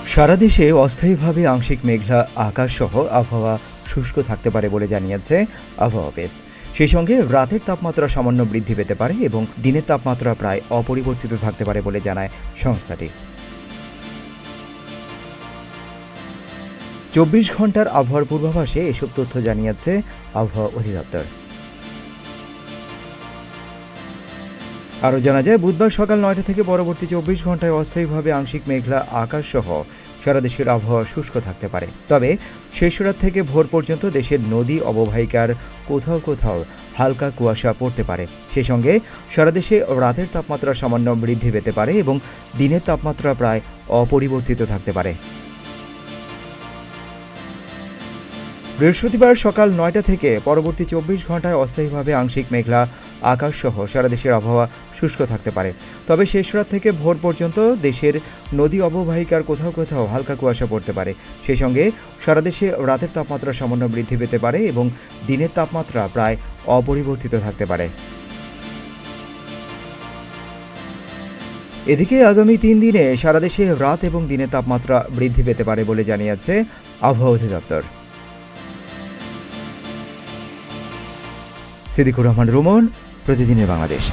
সারা দেশে অস্থায়ীভাবে আংশিক মেঘলা আকাশ সহ আবহাওয়া শুষ্ক থাকতে পারে বলে জানিয়েছে আবহাওয়া অফিস। সেই সঙ্গে রাতের তাপমাত্রা সামান্য বৃদ্ধি পেতে পারে এবং দিনের তাপমাত্রা প্রায় অপরিবর্তিত থাকতে পারে বলে জানায় সংস্থাটি। 24 ঘন্টার আবহাওয়ার পূর্বাভাসে এসব তথ্য জানিয়েছে আবহাওয়া অধিদপ্তর। আরও জানা যায়, বুধবার সকাল 9টা থেকে পরবর্তী 24 ঘন্টায় অস্থায়ীভাবে আংশিক মেঘলা আকাশ সহ সারা দেশের আবহাওয়া শুষ্ক থাকতে পারে। তবে শেষ রাত থেকে ভোর পর্যন্ত দেশের নদী অববাহিকার কোথাও কোথাও হালকা কুয়াশা পড়তে পারে। সেই সঙ্গে সারা দেশে রাতের তাপমাত্রা সামান্য বৃদ্ধি পেতে পারে এবং দিনের তাপমাত্রা প্রায় অপরিবর্তিত থাকতে পারে। বৃহস্পতিবার সকাল 9টা থেকে পরবর্তী 24 ঘন্টায় অস্থায়ীভাবে আংশিক মেঘলা আকাশ সহ সারা দেশের আবহাওয়া শুষ্ক থাকতে পারে। তবে শেষ রাত থেকে ভোর পর্যন্ত দেশের নদী অববাহিকার কোথাও কোথাও হালকা কুয়াশা পড়তে পারে। সেই সঙ্গে সারা দেশে রাতের তাপমাত্রা সামান্য বৃদ্ধি পেতে পারে এবং দিনের তাপমাত্রা প্রায় অপরিবর্তিত থাকতে পারে। এদিকে আগামী 3 দিনে সারা দেশে রাত এবং দিনের তাপমাত্রা বৃদ্ধি পেতে পারে বলে জানিয়েছে আবহাওয়া অধিদপ্তর। সিদ্দিকুর রহমান রোমন, প্রতিদিনের বাংলাদেশ।